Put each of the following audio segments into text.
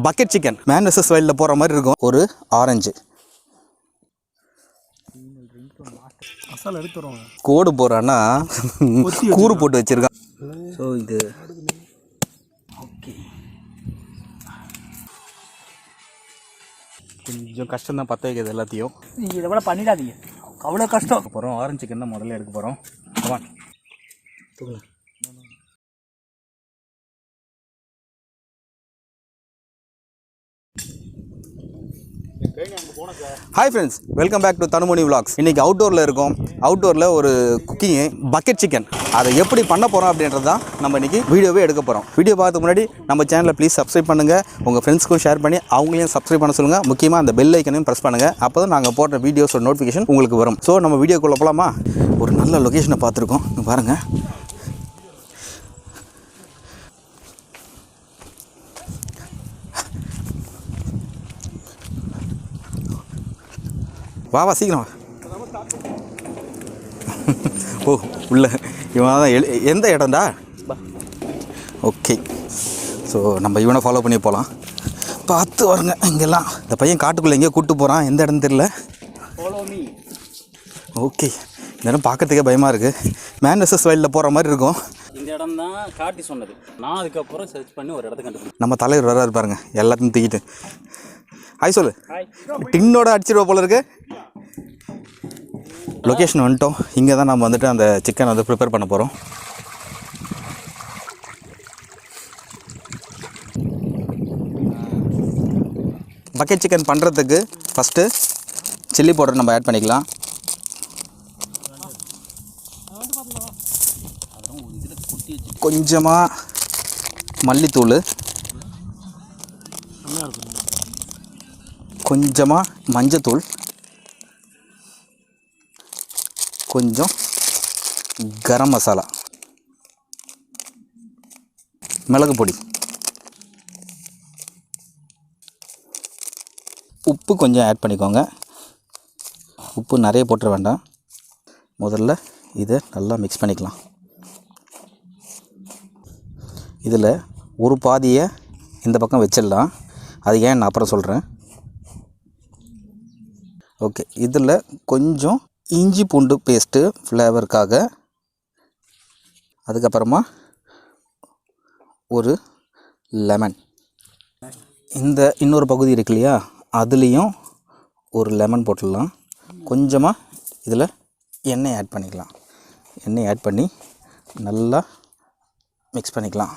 Bucket chicken man versus வைல்டில் போகிற மாதிரி இருக்கும். ஒரு ஆரஞ்சு மசாலா எடுத்துருவாங்க. கோடு போகிறான்னா கூறு போட்டு வச்சுருக்கான். ஸோ இது ஓகே, கொஞ்சம் கஷ்டம் தான் பற்ற வைக்கிறது எல்லாத்தையும். நீங்கள் இதை விட பண்ணிடாதீங்க, அவ்வளோ கஷ்டம். அப்புறம் ஆரஞ்சு சிக்கன் தான் முதல்ல எடுக்க போகிறோம். தூங்க hi friends, welcome back to Thanumani vlogs. இன்றைக்கி அவுட்டோரில் இருக்கோம். அவுட்டோரில் ஒரு குக்கிங்கு பக்கெட் சிக்கன், அதை எப்படி பண்ண போகிறோம் அப்படின்றது தான் நம்ம இன்றைக்கி வீடியோவே எடுக்க போகிறோம். வீடியோ பார்த்து முன்னாடி நம்ம சேனலை ப்ளீஸ் சப்ஸ்கிரைப் பண்ணுங்கள், உங்கள் ஃப்ரெண்ட்ஸ்க்கும் ஷேர் பண்ணி அவங்களையும் சப்ஸ்கிரைப் பண்ண சொல்லுங்கள். முக்கியமாக அந்த பெல் ஐக்கனையும் ப்ரெஸ் பண்ணுங்கள், அப்போ தான் நாங்கள் போடுற வீடியோஸோட நோட்டிஃபிகேஷன் உங்களுக்கு வரும். ஸோ நம்ம வீடியோக்குள்ளே போகலாமா? ஒரு நல்ல லொக்கேஷனை பார்த்துருக்கோம், பாருங்கள். வா சீக்கிரம் ஓ உள்ள இவன் தான் எந்த இடம்டா? ஓகே, ஸோ நம்ம இவனை ஃபாலோ பண்ணி போகலாம். பார்த்து வருங்க, இங்கெல்லாம் இந்த பையன் காட்டுக்குள்ளே எங்கேயோ கூப்பிட்டு போகிறான், எந்த இடம்னு தெரியல. ஓகே, இந்த இடம் பார்க்கறதுக்கே பயமாக இருக்குது. மேன் வெர்சஸ் வைல்டில் போகிற மாதிரி இருக்கும். இந்த இடம் தான் காட்டி சொன்னது. நான் அதுக்கப்புறம் சர்ச் பண்ணி ஒரு இடத்த கண்டுபிடிச்சேன். நம்ம தலைவர் வராரு பாருங்க, எல்லாத்தையும் தூக்கிட்டு. ஹாய் சொல்லு. டின்னோட அடிச்சிருவா போல இருக்கு. லொக்கேஷன் வந்துட்டோம். இங்கே தான் நம்ம வந்துட்டு அந்த சிக்கன் வந்து ப்ரிப்பேர் பண்ண போகிறோம். பக்கெட் சிக்கன் பண்ணுறதுக்கு ஃபஸ்ட்டு சில்லி பவுடர் நம்ம ஆட் பண்ணிக்கலாம். கொஞ்சமாக மல்லித்தூள், கொஞ்சமாக மஞ்சத்தூள், கொஞ்சம் கரம் மசாலா, மிளகு பொடி, உப்பு கொஞ்சம் ஆட் பண்ணிக்கோங்க. உப்பு நிறைய போட்டுற வேண்டாம். முதல்ல இதை நல்லா மிக்ஸ் பண்ணிக்கலாம். இதில் ஒரு பாதியை இந்த பக்கம் வச்சிடலாம், அது ஏன் நான் அப்புறம் சொல்கிறேன். ஓகே, இதில் கொஞ்சம் இஞ்சி பூண்டு பேஸ்ட்டு ஃப்ளேவருக்காக, அதுக்கப்புறமா ஒரு லெமன், இந்த இன்னொரு பகுதி இருக்கு இல்லையா, அதுலேயும் ஒரு லெமன் போட்டுடலாம். கொஞ்சமாக இதில் எண்ணெய் ஆட் பண்ணிக்கலாம். எண்ணெய் ஆட் பண்ணி நல்லா மிக்ஸ் பண்ணிக்கலாம்.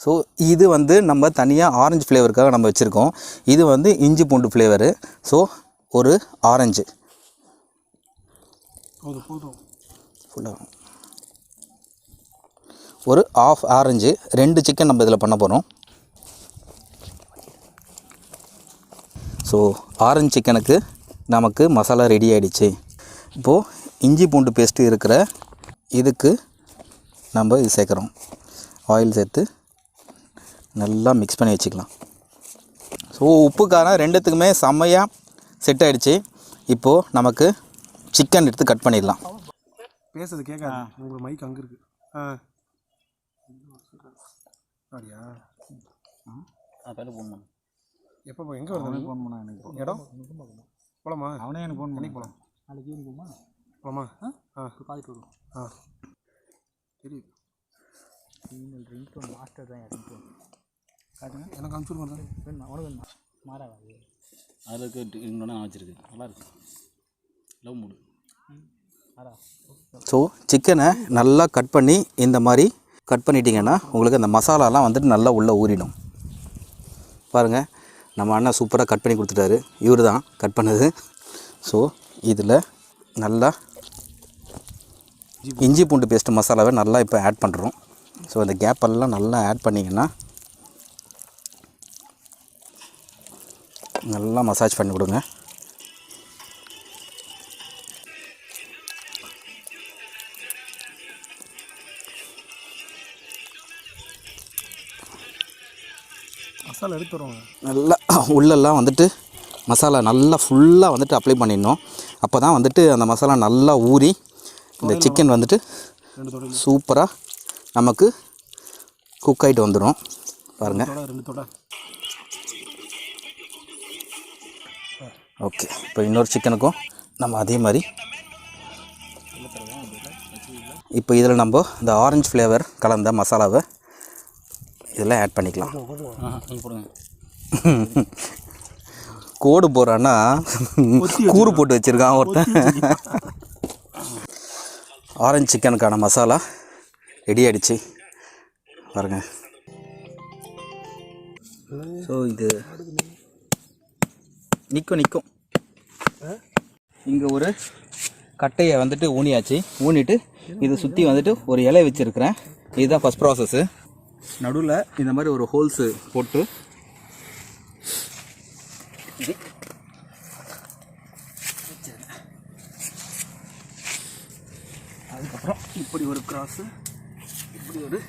ஸோ இது வந்து நம்ம தனியாக ஆரஞ்சு ஃப்ளேவருக்காக நம்ம வச்சுருக்கோம். இது வந்து இஞ்சி பூண்டு ஃப்ளேவரு. ஸோ ஒரு ஆரஞ்சு ஃபுல்லாக, ஒரு ஆஃப் ஆரஞ்சு, 2 சிக்கன் நம்ம இதில் பண்ண போகிறோம். ஸோ ஆரஞ்சு சிக்கனுக்கு நமக்கு மசாலா ரெடி ஆகிடுச்சு. இப்போது இஞ்சி பூண்டு பேஸ்ட்டு இருக்கிற இதுக்கு நம்ம இது சேர்க்குறோம். ஆயில் சேர்த்து நல்லா மிக்ஸ் பண்ணி வச்சுக்கலாம். ஸோ உப்பு காரம் ரெண்டுத்துக்குமே செம்மையாக செட் ஆகிடுச்சு. இப்போது நமக்கு சிக்கன் எடுத்து கட் பண்ணிடலாம். பேசுறது கேட்காது, உங்களுக்கு மைக் அங்கே இருக்குது. அப்படியா? அதில் ஃபோன் பண்ண எப்போ எங்கே வருது? ஃபோன் பண்ணா எனக்கு இடம் போகலாமா? அவனே எனக்கு ஃபோன் பண்ணி போகலாம். நாளைக்கு ஈவினிங் போகலாமா? போகலாமா? பார்த்துட்டு வருவோம். தெரியுது. ரிங்டோன் மாஸ்டர் தான் ரிங்டோன் காட்டுங்க, எனக்கு அனுப்பிச்சு வேணுமா? உனக்கு வேணுமா? மாறாது, அதுக்கு ரிங்டோன் நான் வச்சுருக்கேன், நல்லாயிருக்கு. Love mood. ஸோ சிக்கனை நல்லா கட் பண்ணி இந்த மாதிரி கட் பண்ணிட்டீங்கன்னா உங்களுக்கு அந்த மசாலாலாம் வந்துட்டு நல்லா உள்ளே ஊறிடும். பாருங்கள், நம்ம அண்ணா சூப்பராக கட் பண்ணி கொடுத்துட்டாரு. இவர் தான் கட் பண்ணது. ஸோ இதில் நல்லா இஞ்சி பூண்டு பேஸ்ட்டு மசாலாவை நல்லா இப்போ ஆட் பண்ணுறோம். ஸோ அந்த கேப்பெல்லாம் நல்லா ஆட் பண்ணிங்கன்னா நல்லா மசாஜ் பண்ணி கொடுங்க. மசாலா எடுத்துருவாங்க. நல்லா உள்ளெல்லாம் வந்துட்டு மசாலா நல்லா ஃபுல்லாக வந்துட்டு அப்ளை பண்ணிடணும். அப்போ தான் வந்துட்டு அந்த மசாலா நல்லா ஊறி இந்த சிக்கன் வந்துட்டு சூப்பராக நமக்கு குக் ஆகிட்டு வந்துடும் பாருங்கள். 2 தொட. ஓகே, இப்போ இன்னொரு சிக்கனுக்கும் நம்ம அதே மாதிரி இப்போ இதில் நம்ம இந்த ஆரஞ்சு ஃப்ளேவர் கலந்த மசாலாவை இதில் ஆட் பண்ணிக்கலாம். போடுங்க. கோடு போகிறான்னா கூறு போட்டு வச்சுருக்கான் ஒருத்தன். ஆரஞ்சு சிக்கனுக்கான மசாலா ரெடி ஆகிடுச்சு பாருங்கள். ஸோ இது நிற்கும் இங்கே ஒரு கட்டையை வந்துட்டு ஊனிட்டு இதை சுற்றி வந்துட்டு ஒரு இலை வச்சுருக்கிறேன். இதுதான் ஃபஸ்ட் ப்ராசஸ்ஸு. நடுவில் இந்த மாதிரி ஒரு ஹோல்ஸு போட்டு அதுக்கப்புறம் இப்படி ஒரு கிராஸு, இப்படி ஒரு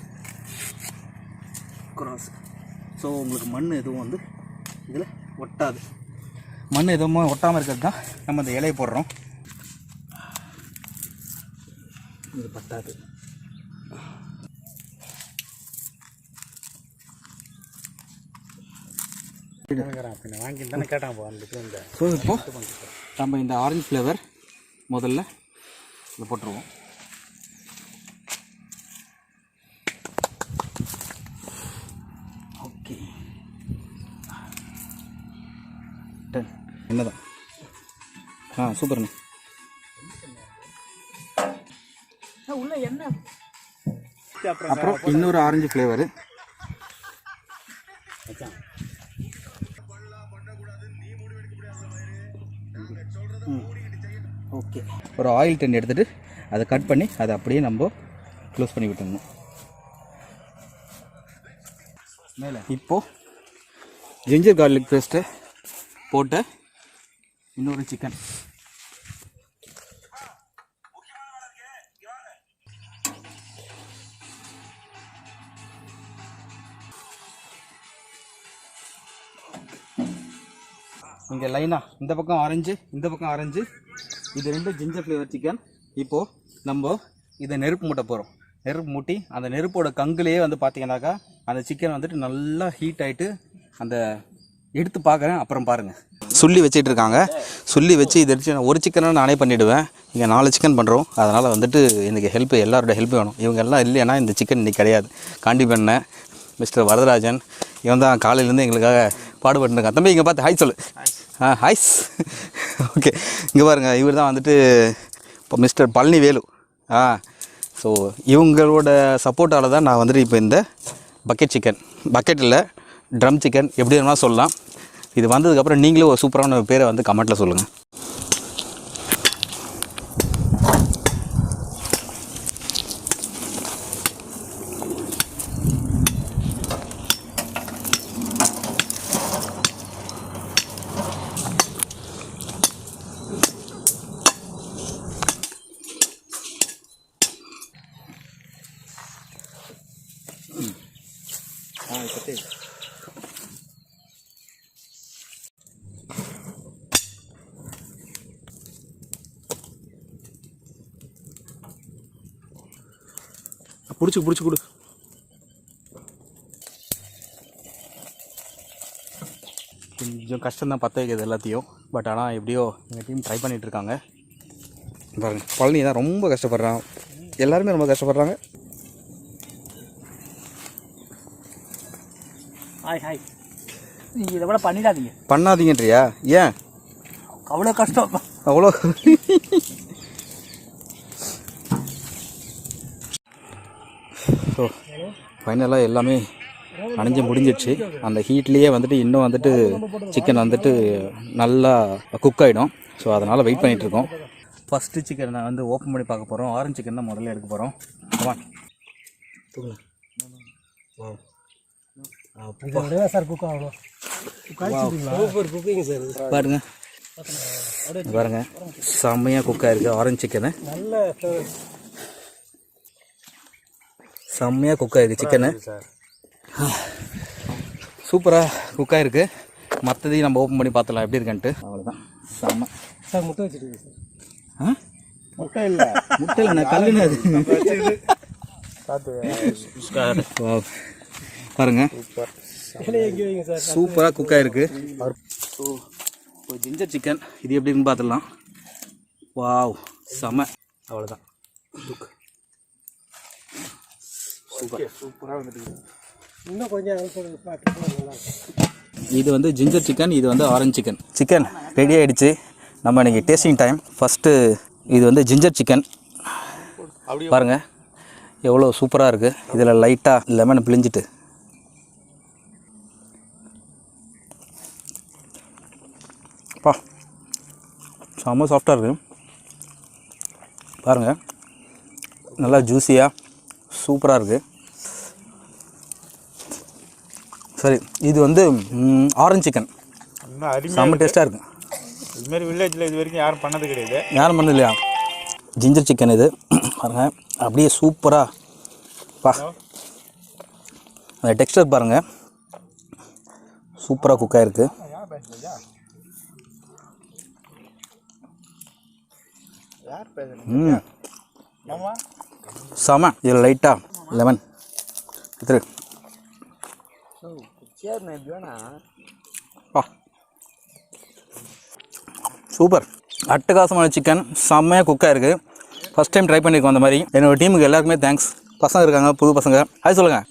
கிராஸ். ஸோ உங்களுக்கு மண் எதுவும் வந்து இதில் ஒட்டாது. மண் எதுவும் ஒட்டாமல் இருக்கிறது தான் நம்ம இந்த இலையை போடுறோம். இது பத்தாது. வாங்கிட்டு தானே கேட்டான். ஸோ இப்போது நம்ம இந்த ஆரஞ்சு ஃப்ளேவர் முதல்ல இதை போட்டுருவோம். Okay, done. என்னதான் சூப்பர்ண்ணே. உள்ள என்ன அப்புறம் இன்னொரு ஆரஞ்சு ஃப்ளேவரு. ஓகே, ஒரு ஆயில் டென் எடுத்துகிட்டு அதை கட் பண்ணி அதை அப்படியே நம்ம க்ளோஸ் பண்ணி விட்டுருணும் மேலே. இப்போது ஜிஞ்சர் கார்லிக் பேஸ்ட்டு போட்ட இன்னொரு சிக்கன். இங்கே லைனாக இந்த பக்கம் ஆரஞ்சு, இந்த பக்கம் ஆரஞ்சு, இது 2 ஜிஞ்சர் ஃப்ளேவர் சிக்கன். இப்போது நம்ம இதை நெருப்பு மூட்ட போகிறோம். நெருப்பு மூட்டி அந்த நெருப்போட கங்குலேயே வந்து பார்த்திங்கனாக்கா அந்த சிக்கன் வந்துட்டு நல்லா ஹீட் ஆகிட்டு அந்த எடுத்து பார்க்குறேன். அப்புறம் பாருங்கள், சொல்லி வச்சிட்டு இருக்காங்க. சொல்லி வச்சு இதை ஒரு சிக்கனை நானே பண்ணிவிடுவேன். இங்கே 4 சிக்கன் பண்ணுறோம். அதனால் வந்துட்டு எனக்கு எல்லாரோட ஹெல்ப் வேணும். இவங்க எல்லாம் இல்லைன்னா இந்த சிக்கன் இன்றைக்கி கிடையாது. காண்டி பண்ண மிஸ்டர் வரதராஜன் இவன் தான் காலையிலேருந்து எங்களுக்காக பாடுபட்டுருக்கான். தம்பி இங்கே பார்த்து ஹாய் சொல்லு. ஹாய்ஸ். ஓகே, இங்கே பாருங்கள், இவர் தான் வந்துட்டு இப்போ மிஸ்டர் பழனி வேலு. ஸோ இவங்களோட சப்போர்ட்டால் தான் நான் வந்துட்டு இப்போ இந்த பக்கெட் இல்லை ட்ரம் சிக்கன் எப்படி வேணால் சொல்லலாம். இது வந்ததுக்கப்புறம் நீங்களும் ஒரு சூப்பரான பேரை வந்து கமெண்ட்டில் சொல்லுங்கள். பிடிச்சி கொடு. கொஞ்சம் கஷ்டம்தான் பற்ற வைக்கிறது எல்லாத்தையும். பட் ஆனால் எப்படியோ எங்கள் டீம் ட்ரை பண்ணிகிட்ருக்காங்க. பாருங்க, பழனி தான் ரொம்ப கஷ்டப்படுறான். எல்லாருமே ரொம்ப கஷ்டப்படுறாங்க. ஹாய் நீங்கள் இதை விட பண்ணாதீங்கன்றியா? ஏன் அவ்வளோ கஷ்டம்? அவ்வளோ ஸோ ஃபைனலாக எல்லாமே அணைஞ்சு முடிஞ்சிடுச்சு. அந்த ஹீட்லேயே வந்துட்டு இன்னும் வந்துட்டு சிக்கன் வந்துட்டு நல்லா குக் ஆகிடும். ஸோ அதனால் வெயிட் பண்ணிகிட்ருக்கோம். ஃபஸ்ட்டு சிக்கன் நான் வந்து ஓப்பன் பண்ணி பார்க்க போகிறோம். ஆரஞ்சு சிக்கன் தான் முதல்ல எடுக்க போகிறோம். பாருங்க செம்மையாக குக்காக இருக்குது. ஆரஞ்சு சிக்கனு செம்மையாக குக்காக இருக்குது. சிக்கனு சூப்பராக குக்காக இருக்குது. மற்றதையும் நம்ம ஓப்பன் பண்ணி பார்த்துலாம் எப்படி இருக்குன்ட்டு. அவ்வளோதான். செம்ம சார் முட்டை வச்சுருக்கு சார். முட்டை இல்லை நான் கல்லுன்னு அது பாருங்க எங்கே வைங்க சார். சூப்பராக குக் ஆகிருக்கு. ஸோ இப்போ ஜிஞ்சர் சிக்கன் இது எப்படின்னு பார்த்துடலாம். வாவ் செம. அவ்வளோதான். சூப்பராக வந்துட்டு இன்னும் கொஞ்சம் நல்லா. இது வந்து ஜிஞ்சர் சிக்கன், இது வந்து ஆரஞ்சு சிக்கன். சிக்கன் ரெடி ஆகிடுச்சு. நம்ம இன்றைக்கி டேஸ்டிங் டைம். ஃபஸ்ட்டு இது வந்து ஜிஞ்சர் சிக்கன் பாருங்கள் எவ்வளோ சூப்பராக இருக்குது. இதில் லைட்டாக லெமனை பிழிஞ்சிட்டு பா செம்ம சாஃப்டாக இருக்குது பாருங்கள். நல்லா ஜூஸியாக சூப்பராக இருக்குது. சரி, இது வந்து ஆரஞ்சு சிக்கன் செம்ம டேஸ்ட்டாக இருக்குது. இதுமாரி வில்லேஜில் இது வரைக்கும் யாரும் பண்ணது கிடையாது. யாரும் பண்ணது இல்லையா? ஜிஞ்சர் சிக்கன் இது பாருங்கள் அப்படியே சூப்பராக பா. அந்த டெக்ஸ்டர் பாருங்கள் சூப்பராக குக் ஆகிருக்கு. செம. இதில் லைட்டாக லெமன் எடுத்துரு பா. சூப்பர் அட்டகாசமான சிக்கன் செம்மையாக குக்காக இருக்குது. ஃபஸ்ட் டைம் ட்ரை பண்ணியிருக்கோம் அந்த மாதிரி. என்னோடய டீமுக்கு எல்லாருக்குமே தேங்க்ஸ். பசங்க இருக்காங்க, புது பசங்க. அது சொல்லுங்கள்.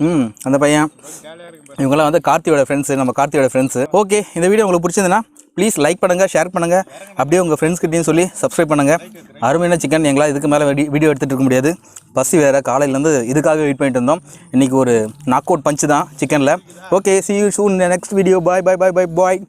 அந்த பையன் இவங்கெல்லாம் வந்து கார்த்தியோட ஃப்ரெண்ட்ஸு, நம்ம கார்த்தியோட ஃப்ரெண்ட்ஸு. ஓகே, இந்த வீடியோ உங்களுக்கு பிடிச்சிருந்துன்னா ப்ளீஸ் லைக் பண்ணுங்கள், ஷேர் பண்ணுங்கள். அப்படியே உங்கள் ஃப்ரெண்ட்ஸ்கிட்டையும் சொல்லி சப்ஸ்கிரைப் பண்ணுங்கள். அருமையான சிக்கன். எங்களால் இதுக்கு மேலே வீடியோ எடுத்துகிட்டு இருக்க முடியாது. பசி வேறு, காலையிலேருந்து இதுக்காக வெயிட் பண்ணிட்டு இருந்தோம். இன்றைக்கி ஒரு நாக் அவுட் பஞ்சு தான் சிக்கனில். Okay, see you soon in the next video. Bye.